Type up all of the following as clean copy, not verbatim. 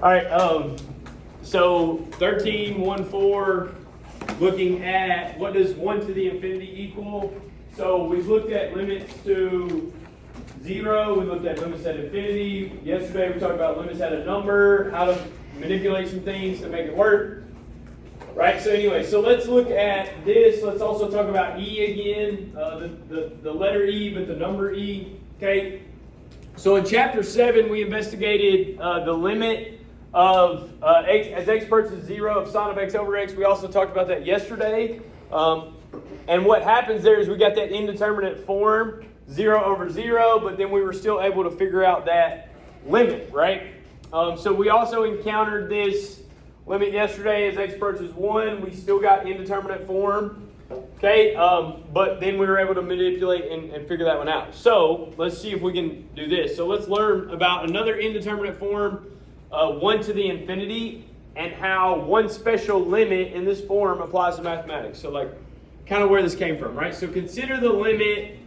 All right, so 13.14, looking at what does 1 to the infinity equal? So we've looked at limits to 0, we looked at limits at infinity. Yesterday we talked about limits at a number, how to manipulate some things to make it work. Right, so anyway, so let's look at this. Let's also talk about E again, the letter E, but the number E, okay? So in chapter 7, we investigated the limit of x as x approaches 0 of sine of x over x. We also talked about that yesterday. And what happens there is we got that indeterminate form, 0 over 0, but then we were still able to figure out that limit, right? So we also encountered this limit yesterday as x approaches 1. We still got indeterminate form, okay? But then we were able to manipulate and figure that one out. So let's see if we can do this. So let's learn about another indeterminate form, 1 to the infinity, and how one special limit in this form applies to mathematics. So like kind of where this came from, right? So consider the limit.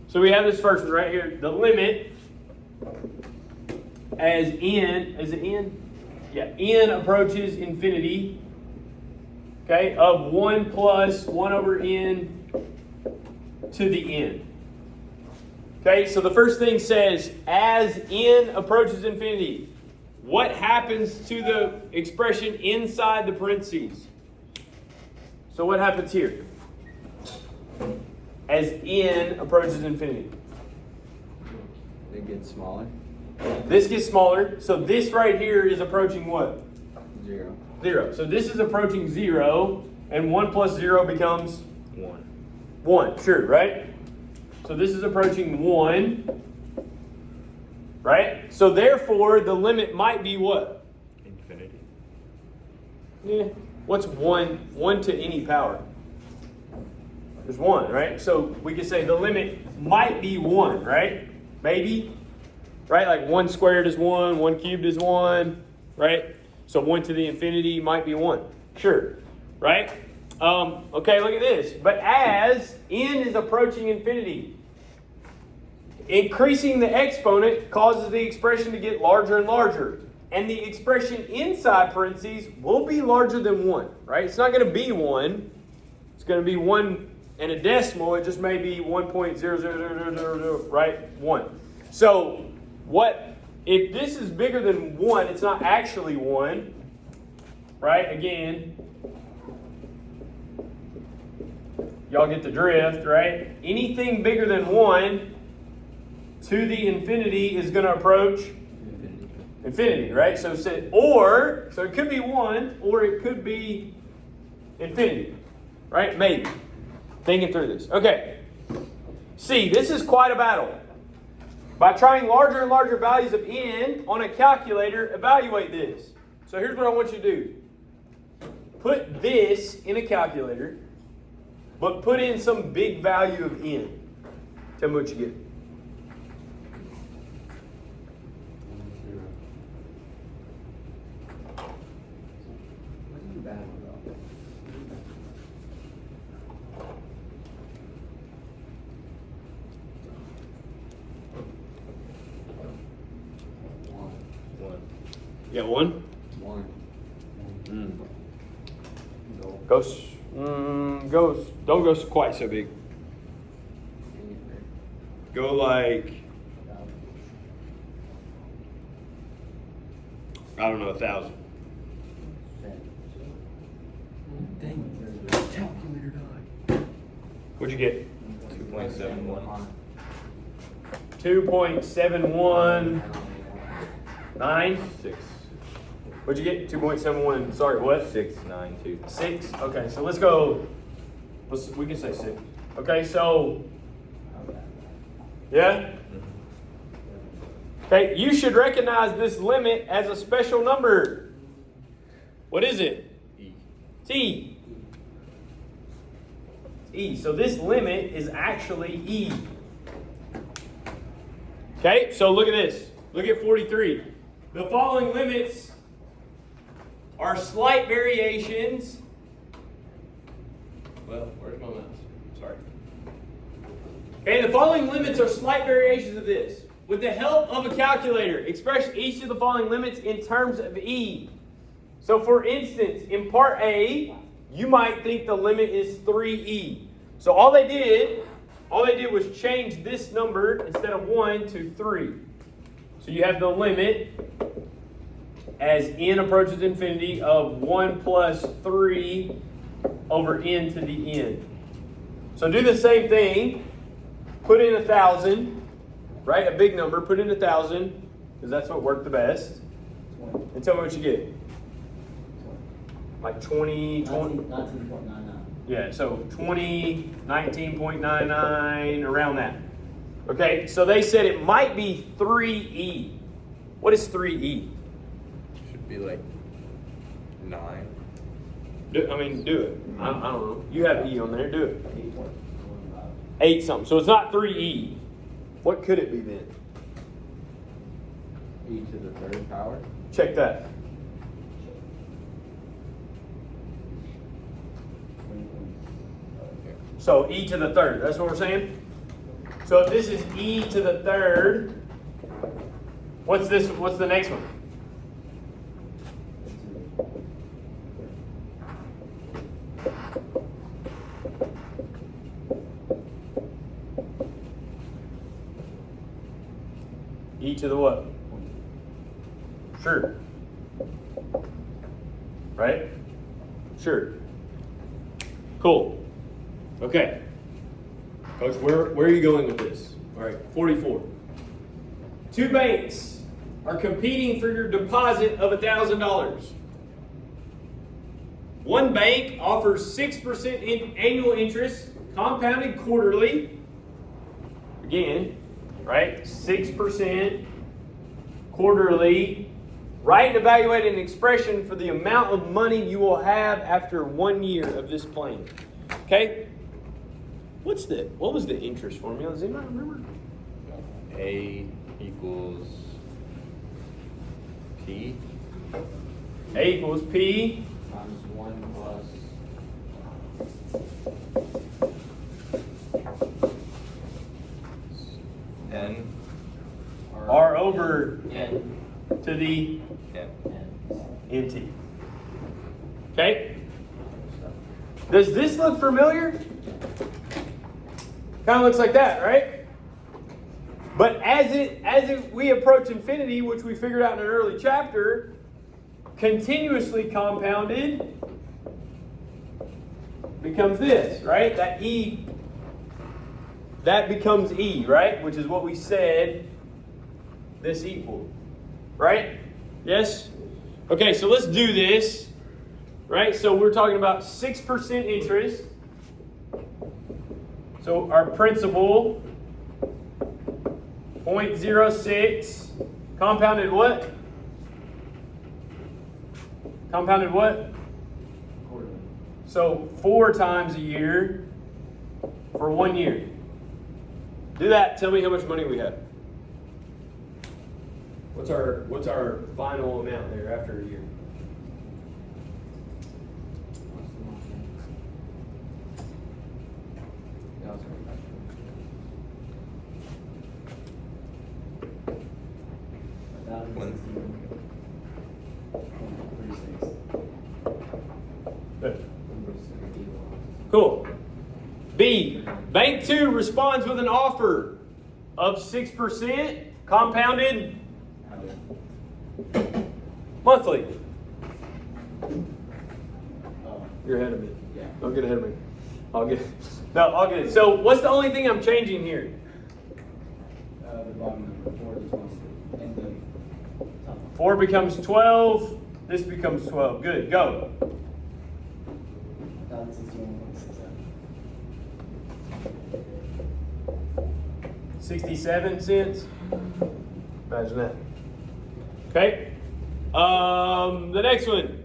So we have this first one right here. The limit as n, is it n? Yeah, n approaches infinity, okay, of 1 plus 1 over n to the n. Okay, so the first thing says, as n approaches infinity, what happens to the expression inside the parentheses? So what happens here? As n approaches infinity. It gets smaller. This gets smaller. So this right here is approaching what? 0. 0. So this is approaching 0, and 1 plus 0 becomes 1. 1, sure, right? So this is approaching 1, right? So therefore, the limit might be what? Infinity. Yeah. What's 1? 1 to any power. There's 1, right? So we could say the limit might be 1, right? Maybe. Right? Like 1 squared is 1, 1 cubed is 1, right? So 1 to the infinity might be 1. Sure. Right? Okay, look at this. But as n is approaching infinity, increasing the exponent causes the expression to get larger and larger. And the expression inside parentheses will be larger than 1, right? It's not going to be 1. It's going to be 1 and a decimal. It just may be 1.00000, right? 1. So what if this is bigger than 1, it's not actually 1, right? Again, y'all get the drift, right? Anything bigger than 1 to the infinity is going to approach infinity, right? So it could be 1 or it could be infinity, right? Maybe. Thinking through this. Okay. See, this is quite a battle. By trying larger and larger values of n on a calculator, evaluate this. So here's what I want you to do. Put this in a calculator, but put in some big value of n. Tell me what you get. 1? 1. Don't go quite so big. Go like, I don't know, 1,000. Dang, the calculator died. What'd you get? 2.71. 2.719. What'd you get? 2.71. Sorry, what? 692. 6. Okay, so let's go. We can say 6. Okay, so yeah. Okay, you should recognize this limit as a special number. What is it? E. T. E. So this limit is actually E. Okay, so look at this. Look at 43. The following limits are slight variations. Well, where's my mouse? Sorry. Okay, the following limits are slight variations of this. with the help of a calculator, express each of the following limits in terms of E. So for instance, in part A, you might think the limit is 3E. So all they did was change this number instead of 1 to 3. So you have the limit as n approaches infinity of 1 plus 3 over n to the n. So do the same thing. Put in 1,000, right? A big number. Put in 1,000 because that's what worked the best. And tell me what you get. Like 19.99. Yeah, so 19.99, around that. Okay, so they said it might be 3E. What is 3E? Should be like 9. Do it. I don't know. You have E on there. Do it. 8 something. So it's not 3E. What could it be then? E to the third power. Check that. So e to the third. That's what we're saying? So if this is e to the third, what's this? What's the next one? E to the what? Sure. Right? Sure. Cool. Okay. Coach, where are you going with this? All right, 44. Two banks are competing for your deposit of $1,000. One bank offers 6% annual interest, compounded quarterly. Again, right? 6% quarterly. Write and evaluate an expression for the amount of money you will have after 1 year of this plan. Okay? What was the interest formula? Does anybody remember? A equals P. A equals P. Times 1 plus N. R over N. to the N. NT. Okay? Does this look familiar? Kind of looks like that, right? But as we approach infinity, which we figured out in an early chapter, continuously compounded becomes this, right? That E, that becomes E, right? Which is what we said this equal, right? Yes? Okay, so let's do this, right? So we're talking about 6% interest. So our principal, 0.06, compounded what? Compounded what? Quarterly. So 4 times a year for 1 year. Do that. Tell me how much money we have. What's our final amount there after a year? Cool. B, Bank 2 responds with an offer of 6% compounded monthly. You're ahead of me. Yeah. Don't get ahead of me. I'll get it. So what's the only thing I'm changing here? The bottom number, 4 is 1, and the top one. 4 becomes 12. This becomes 12. Good. Go. 1,061.67. 67 cents. Imagine that. Okay. The next one.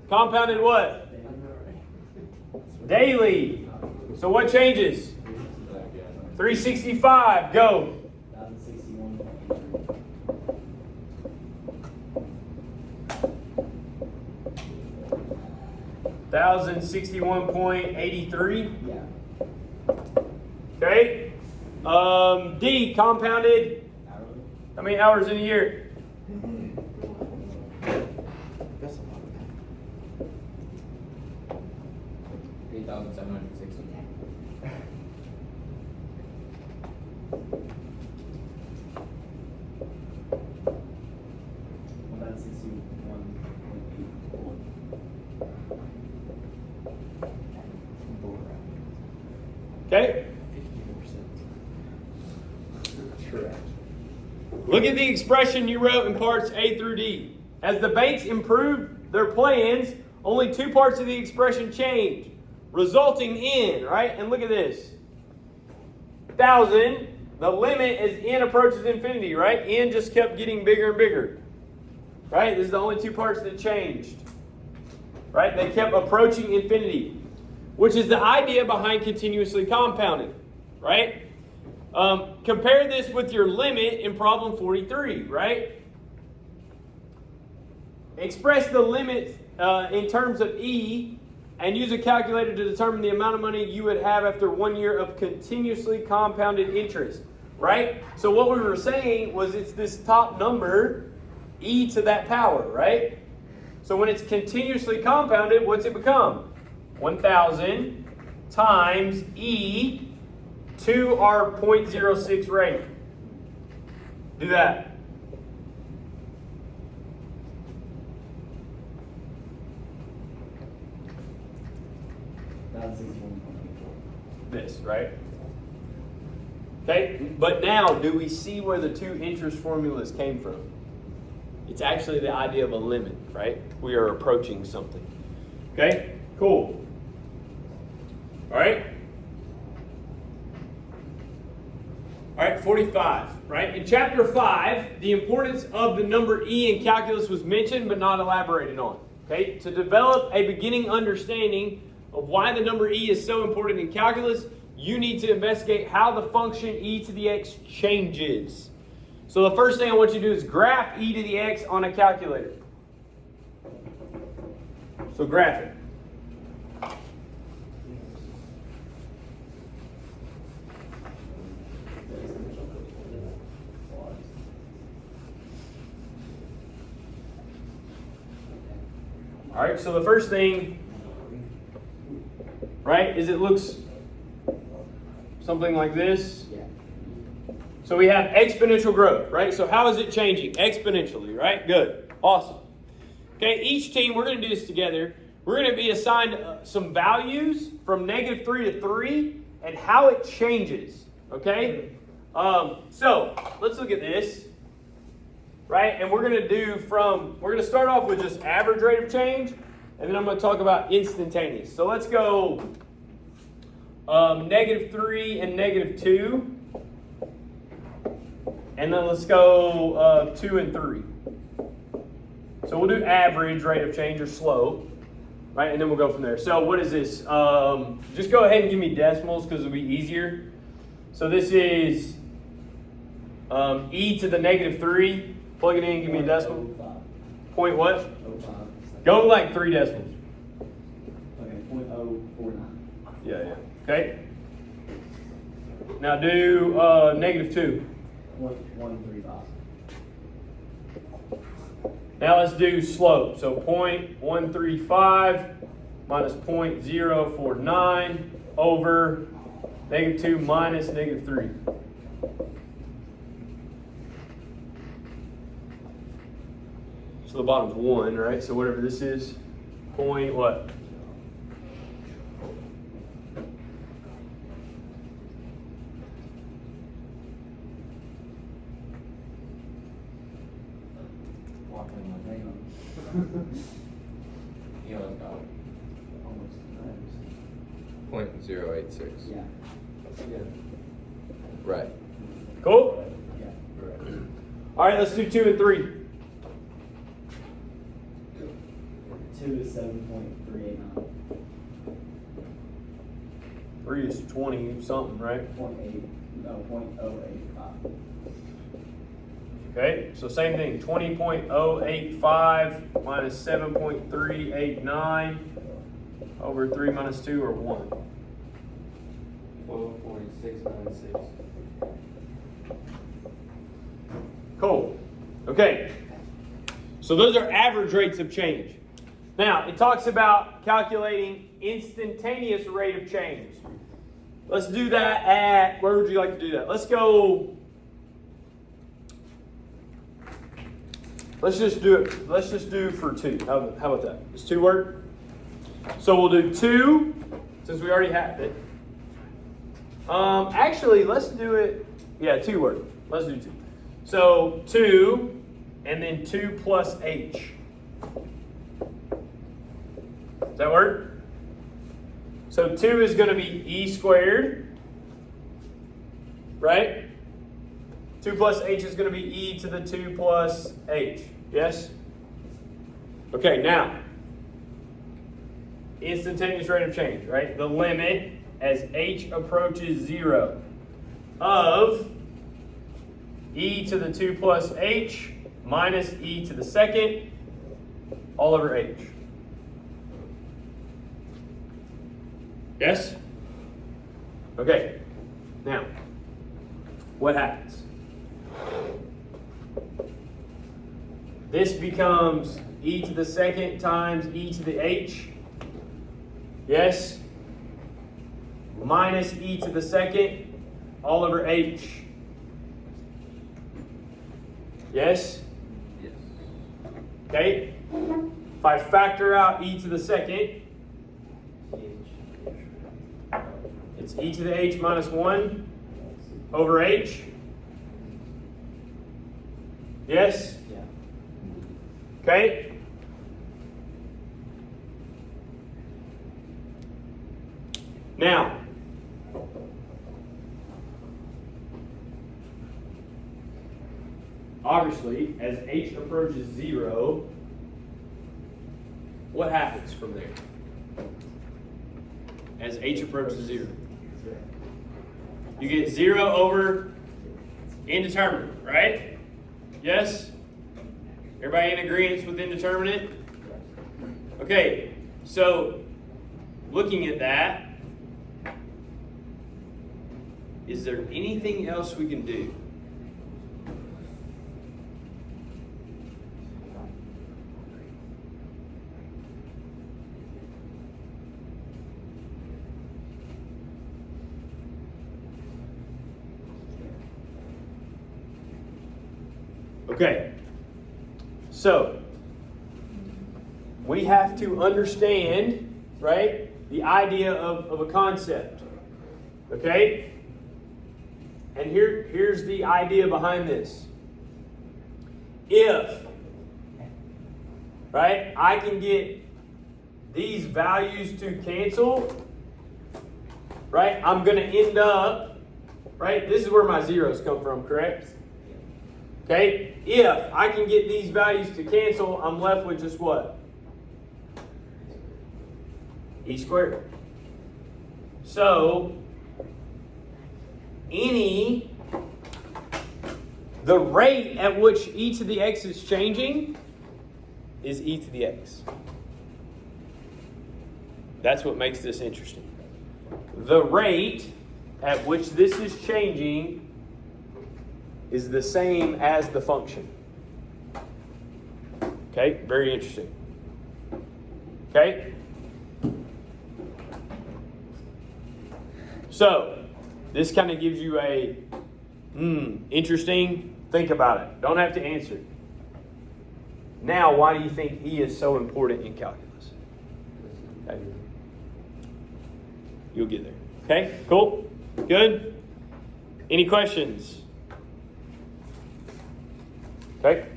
Compounded what? Daily. So what changes? 365. Go. 1,061.83. Yeah. Okay. D, compounded How many hours in a year? That's a lot. 8,760. 1,061.8. Okay? 50%. Correct. Look at the expression you wrote in parts A through D. As the banks improved their plans, only two parts of the expression changed, resulting in, right? And look at this. 1,000, the limit as n approaches infinity, right? N just kept getting bigger and bigger. Right? This is the only two parts that changed. Right? They kept approaching infinity, which is the idea behind continuously compounding. Right? Compare this with your limit in problem 43, right? Express the limit in terms of E and use a calculator to determine the amount of money you would have after 1 year of continuously compounded interest, right? So what we were saying was it's this top number, E to that power, right? So when it's continuously compounded, what's it become? 1,000 times E to our 0.06 rate. Do that. This, right? Okay, but now do we see where the two interest formulas came from? It's actually the idea of a limit, right? We are approaching something. Okay, cool. All right. All right, 45, right? In chapter 5, the importance of the number E in calculus was mentioned but not elaborated on. Okay, to develop a beginning understanding of why the number E is so important in calculus, you need to investigate how the function e to the x changes. So the first thing I want you to do is graph e to the x on a calculator. So graph it. All right, so the first thing, right, is it looks something like this. So we have exponential growth, right? So how is it changing? Exponentially, right? Good. Awesome. Okay, each team, we're going to do this together. We're going to be assigned some values from -3 to 3 and how it changes, okay? So let's look at this, right? And we're going to start off with just average rate of change, and then I'm going to talk about instantaneous. So let's go -3 and -2. And then let's go 2 and 3. So we'll do average rate of change or slope, right? And then we'll go from there. So what is this? Just go ahead and give me decimals because it'll be easier. So this is e to the -3. Plug it in, give me a decimal. Point what? Go like 3 decimals. Okay, 0.049. Yeah. Okay. Now do -2. 0.135. Now let's do slope. So 0.135 minus 0.049 over -2 minus -3. So the bottom's 1, right? So whatever this is, point what? Yeah, let's go. Almost. 0.086. Yeah. Right. Cool? Yeah. All right, let's do 2 and 3. 2 is 7.389. 3 is 20 something, right? 0.085. Okay, so same thing, 20.085 minus 7.389 over 3 minus 2 or 1. 12.696. Cool. Okay. So those are average rates of change. Now, it talks about calculating instantaneous rate of change. Let's do that at, where would you like to do that? Let's just do it. Let's just do for 2. How about that? Does 2 work? So we'll do 2, since we already have it. Actually, let's do it. Yeah, 2 work. Let's do 2. So 2, and then 2 plus h. Does that work? So 2 is going to be e squared, right? 2 plus h is going to be e to the 2 plus h. Yes? Okay, now, instantaneous rate of change, right? The limit as h approaches 0 of e to the 2 plus h minus e to the second all over h. Yes? Okay. Now, what happens? This becomes e to the second times e to the h. Yes? Minus e to the second all over h. Yes? Yes. Okay? If I factor out e to the second, it's e to the h minus 1 over h. Yes? Yeah. Okay? Now, obviously, as h approaches 0, what happens from there? As h approaches 0. You get 0 over indeterminate, right? Yes? Everybody in agreement with indeterminate? Okay, so looking at that, is there anything else we can do? Okay, so we have to understand, right, the idea of a concept. Okay? And here's the idea behind this. If, right, I can get these values to cancel, right, I'm going to end up, right, this is where my zeros come from, correct? Okay, if I can get these values to cancel, I'm left with just what? E squared. So, the rate at which e to the x is changing is e to the x. That's what makes this interesting. The rate at which this is changing is the same as the function. Okay, very interesting. Okay? So, this kind of gives you a interesting, think about it. Don't have to answer. Now, why do you think E is so important in calculus? Okay. You'll get there. Okay, cool? Good? Any questions? Okay.